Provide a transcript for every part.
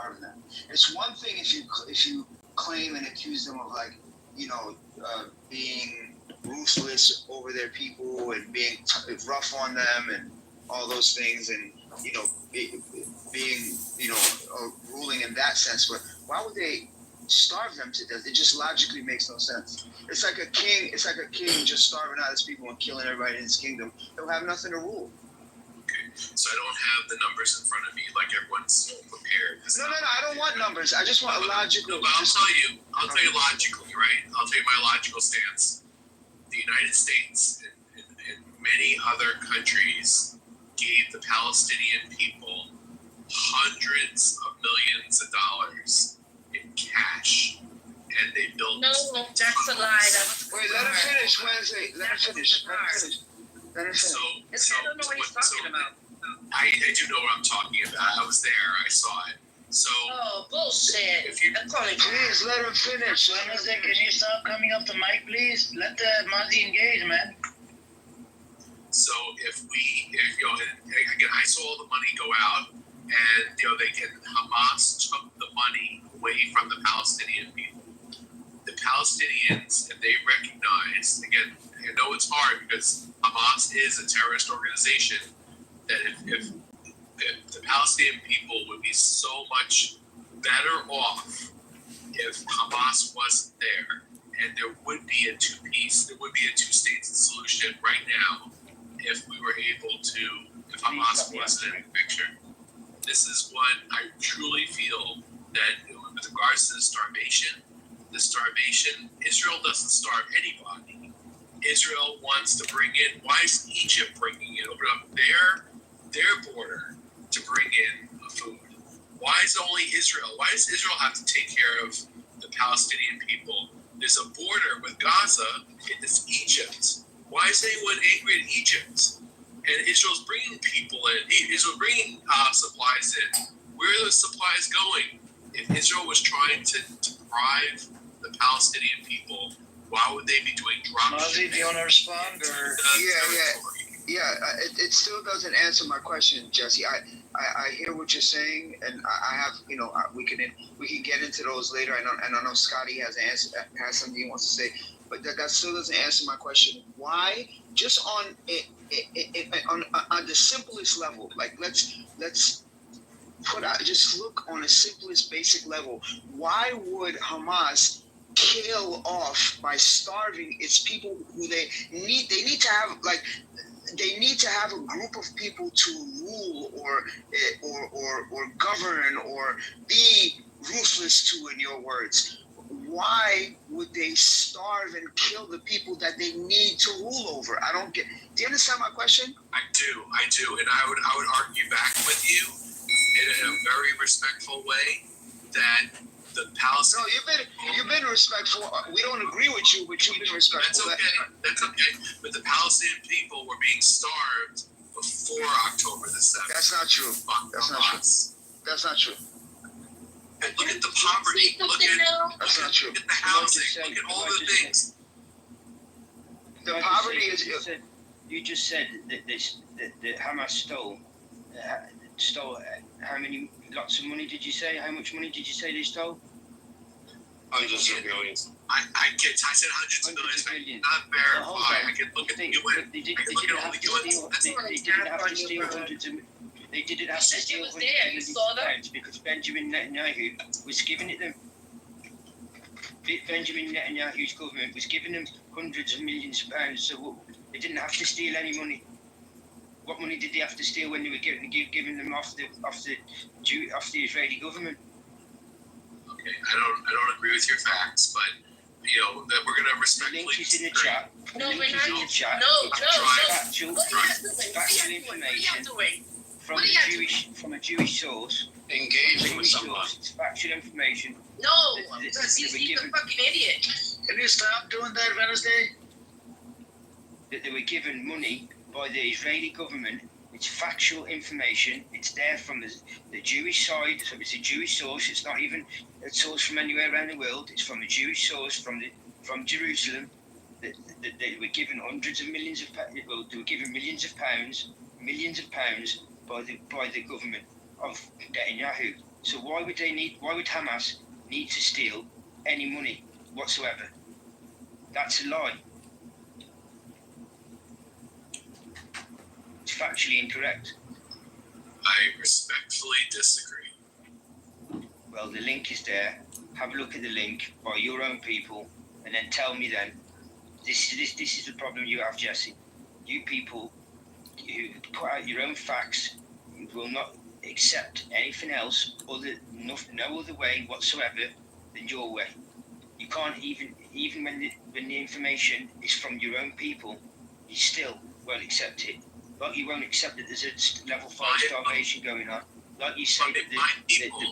starving them. It's one thing if you claim and accuse them of like, being ruthless over their people and being rough on them and all those things, and being ruling in that sense. But why would they starve them to death? It just logically makes no sense. It's like a king just starving out his people and killing everybody in his kingdom. They'll have nothing to rule. Okay, so I don't have the numbers in front of me like everyone's prepared. No, I don't want numbers. I just want a logical. No, but I'll tell you logically, right? I'll tell you my logical stance. The United States and many other countries gave the Palestinian people hundreds of millions of dollars in cash, and they built. No, that's a lie. Wait, let him finish, Wednesday. Let him finish. So I don't know what he's talking about. I do know what I'm talking about. I was there. I saw it. So. Oh, bullshit. Please let him finish. Wednesday, can you stop coming up the mic, please? Let the Muzzy engage, man. So if again, I saw the money go out, and Hamas took the money away from the Palestinian people. The Palestinians, and they recognize, again, I know it's hard because Hamas is a terrorist organization, that if the Palestinian people would be so much better off if Hamas wasn't there, and there would be a two-state solution right now if we were able to, if Hamas wasn't in the picture. This is what I truly feel, that with regards to the starvation, Israel doesn't starve anybody. Israel wants to bring in, why is Egypt bringing in, open up their border to bring in food? Why is it only Israel? Why does Israel have to take care of the Palestinian people? There's a border with Gaza, and it's Egypt. Why is anyone angry at Egypt? And Israel's bringing people in. Israel's bringing supplies in. Where are those supplies going? If Israel was trying to deprive the Palestinian people, why would they be doing drop shipping? Do you want to respond? Or? It still doesn't answer my question, Jesse. I hear what you're saying, and I have, we can get into those later. I know Scotty has something he wants to say, but that still doesn't answer my question. Why? Just on the simplest level, like let's put out, just look on the simplest basic level. Why would Hamas kill off by starving its people who they need to have, like, they need to have a group of people to rule or govern or be ruthless to, in your words. Why would they starve and kill the people that they need to rule over? I don't get. Do you understand my question? I do, and I would argue back with you in a very respectful way that the Palestinians. No, you've been respectful. We don't agree with you, but you've been respectful. That's okay. But the Palestinian people were being starved before October the 7th. That's not true. That's not true. And look at the poverty. That's not true. Look at the housing. Look at all the things. The poverty is. You just said that Hamas stole how many lots of money did you say? How much money did you say they stole? Hundreds of millions. I said hundreds of millions. I did not verify. I can look at the UN. They didn't have to steal hundreds of. They didn't have to steal hundreds of millions of pounds because Benjamin Netanyahu was giving it them. Benjamin Netanyahu's government was giving them hundreds of millions of pounds, so they didn't have to steal any money. What money did they have to steal when they were giving them off the Israeli government? Okay, I don't agree with your facts, but that we're gonna respectfully. The link is in the chat. No, we're not. In the chat. No. Factual information from a Jewish source. Engaging with someone. It's factual information. No, because he's a fucking idiot. Can you stop doing that, Wednesday? That they were given money by the Israeli government. It's factual information. It's there from the Jewish side, so it's a Jewish source. It's not even a source from anywhere around the world. It's from a Jewish source from Jerusalem. That they were given hundreds of millions of pounds. Well, they were given millions of pounds by the government of Netanyahu. So why would Hamas need to steal any money whatsoever? That's a lie. It's factually incorrect. I respectfully disagree. Well, the link is there. Have a look at the link by your own people, and then tell me then. This is the problem you have, Jesse. You people who put out your own facts, you will not accept anything else no other way whatsoever than your way. You can't even when the information is from your own people, you still won't accept it. Like you won't accept that there's a level 5 starvation going on. Like you say that the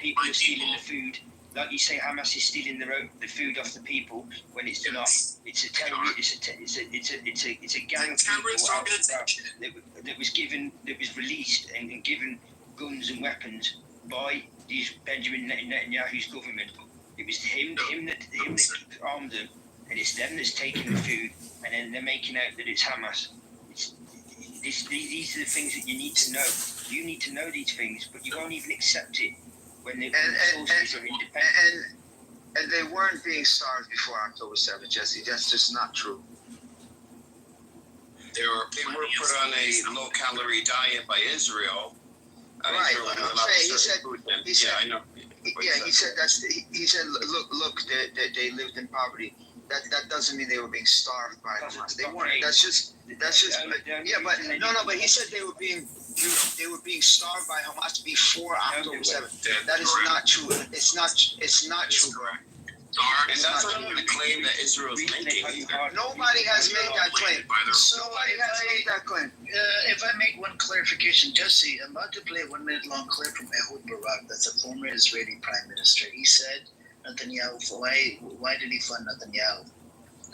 people are stealing the food. Like you say, Hamas is stealing the food off the people when it's not. It's a terrorist. It's a gang of people that was released and given guns and weapons by these Benjamin Netanyahu's government. It was him that armed them, and it's them that's taking the food, and then they're making out that it's Hamas. These are the things that you need to know. You need to know these things, but you won't even accept it when the sources are independent. And they weren't being starved before October 7th, Jesse. That's just not true. They were put on a low-calorie diet by Israel. Right. Israel he said, I know. He said, look, they lived in poverty. That doesn't mean they were being starved by Hamas. They weren't. That's just. But he said they were being starved by Hamas before October 7th. That is not true. It's not true, bro. And that's not even a claim that Israel's making. Nobody has made that claim. Nobody has made that claim. If I make one clarification, Jesse, I'm about to play a 1 minute long clip from Ehud Barak, that's a former Israeli prime minister. He said, Netanyahu, why did he fund Netanyahu?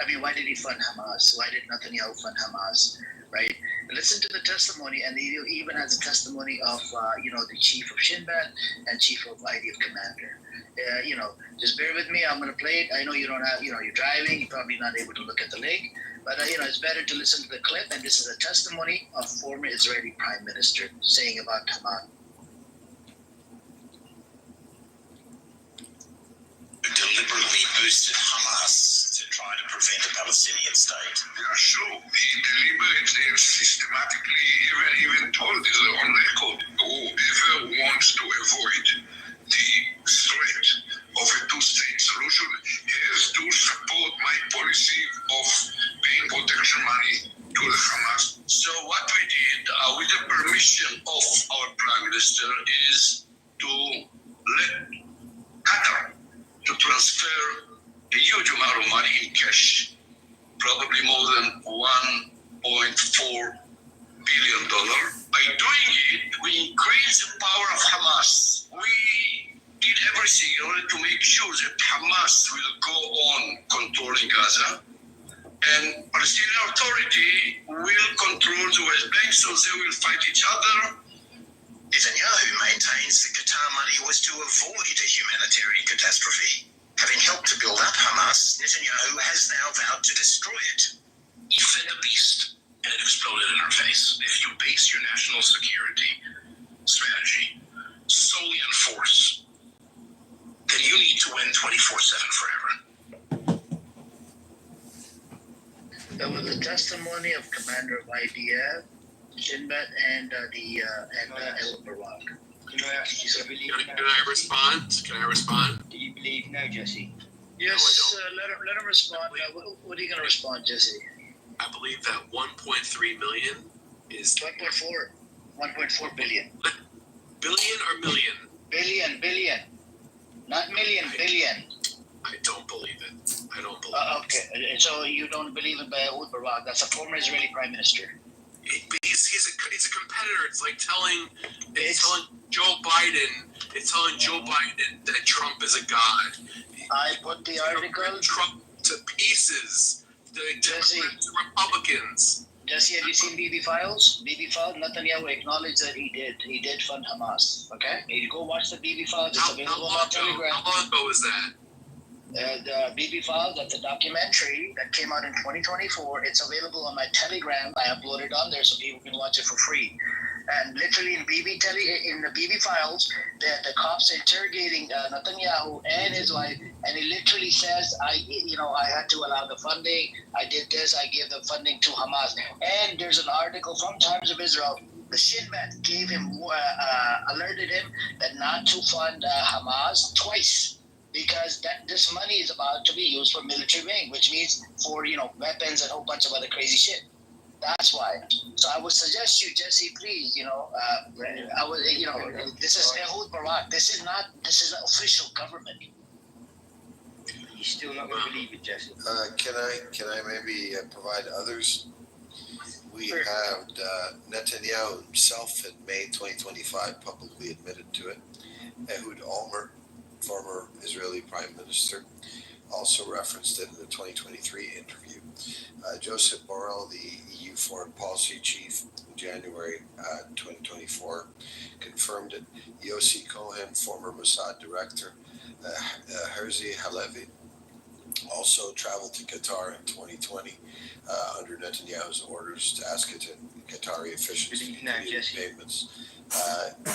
I mean, why did he fund Hamas? Why did Netanyahu fund Hamas? Right? Listen to the testimony, and he even has a testimony of, the chief of Shin Bet and chief of IDF commander. Just bear with me. I'm going to play it. I know you don't have, you're driving. You're probably not able to look at the link. But, it's better to listen to the clip. And this is a testimony of former Israeli prime minister saying about Hamas. Deliberately boosted Hamas to try to prevent a Palestinian state. Yeah, sure. He deliberately, systematically, even told is on record, whoever wants to avoid the threat of a two-state solution has to support my policy of paying protection money to the Hamas. So what we did, with the permission of our Prime Minister, is to let Qatar to transfer a huge amount of money in cash, probably more than $1.4 billion. By doing it, we increase the power of Hamas. We did everything in order to make sure that Hamas will go on controlling Gaza, and Palestinian Authority will control the West Bank, so they will fight each other. Netanyahu maintains the Qatar money was to avoid a humanitarian catastrophe. Having helped to build up Hamas, Netanyahu has now vowed to destroy it. You fed the beast, and it exploded in our face. If you base your national security strategy solely on force, then you need to win 24/7 forever. That was a testimony of Commander of IDF, Shin Bet, and Ehud Barak. Can I respond? Do you believe no, Jesse? Yes, let him respond. What are you going to respond, Jesse? I believe that 1.3 million is 1.4 billion. Billion or million? Billion. Not million, billion. I don't believe it. Okay, so you don't believe in Ehud Barak. That's a former Israeli prime minister. He's a competitor. It's like telling Joe Biden that Trump is a god. I put the article. Trump to pieces. The Democrats and Republicans. Jesse, have you seen BB Files? BB Files, Netanyahu acknowledged that he did fund Hamas. Okay? You go watch the BB Files. It's available on Telegram. How long ago was that? The BB Files, that's a documentary that came out in 2024. It's available on my Telegram. I uploaded it on there so people can watch it for free. And literally in in the BB files, the cops are interrogating Netanyahu and his wife, and he literally says, I had to allow the funding. I did this. I gave the funding to Hamas. And there's an article from Times of Israel. The Shin Bet gave him, alerted him that not to fund Hamas twice, because this money is about to be used for military wing, which means for weapons and a whole bunch of other crazy shit. That's why. So I would suggest you, Jesse, please, I would, this is Ehud Barak. This is official government. You're still not going to believe it, Jesse. Can I maybe provide others? We have Netanyahu himself in May 2025 publicly admitted to it. Ehud Olmert, former Israeli Prime Minister, also referenced it in the 2023 interview. Joseph Borrell, the EU Foreign Policy Chief in January 2024, confirmed it. Yossi Cohen, former Mossad Director, Herzi Halevi, also traveled to Qatar in 2020 under Netanyahu's orders to ask Qatari officials to continue payments.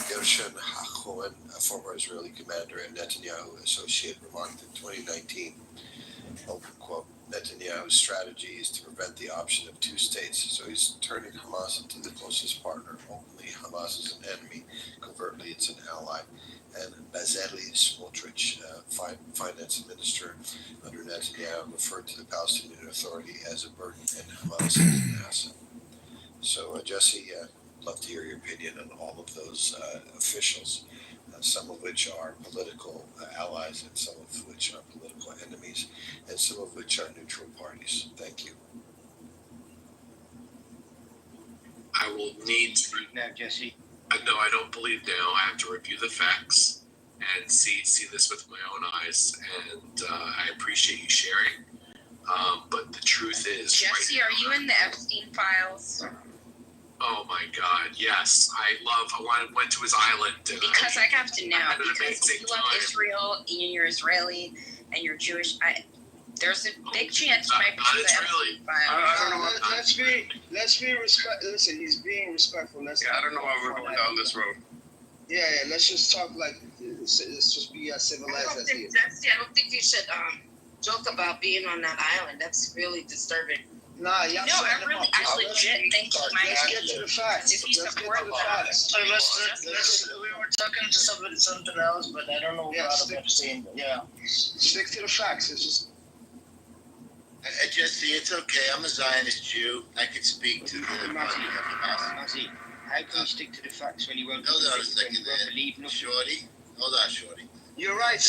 Gershon HaCohen, a former Israeli commander and Netanyahu associate, remarked in 2019, open quote, Netanyahu's strategy is to prevent the option of two states, so he's turning Hamas into the closest partner. Openly, Hamas is an enemy. Covertly, it's an ally. And Bezalel Smotrich, finance minister under Netanyahu, referred to the Palestinian Authority as a burden and Hamas as an asset. So, Jesse, love to hear your opinion on all of those officials, some of which are political allies and some of which are political enemies, and some of which are neutral parties. Thank you. I will need to. Now, Jesse. No, I don't believe now. I have to review the facts and see this with my own eyes. And I appreciate you sharing. But the truth is, Jesse, are you in the Epstein files? Oh my God, yes. I went to his island. Because I have to know, because you love Israel and you're Israeli and you're Jewish, there's a big chance you might be in the Epstein files. I don't know. Let's be respectful. Listen, he's being respectful. I don't know why we're going down this road. Yeah, let's just talk like, let's just be as civilized as he is. I don't think you should joke about being on that island. That's really disturbing. Nah, y'all I legit think he might Let's get to the facts. If he's Let's get supporting to the facts. So we were talking to something else, but I don't know about Epstein. But yeah. Stick to the facts. It's just. Jesse, it's okay. I'm a Zionist Jew. I can speak to the Mazzy, how can you stick to the facts when you won't Hold on a second there. believe nothing? Shorty. Hold on, Shorty. You're right.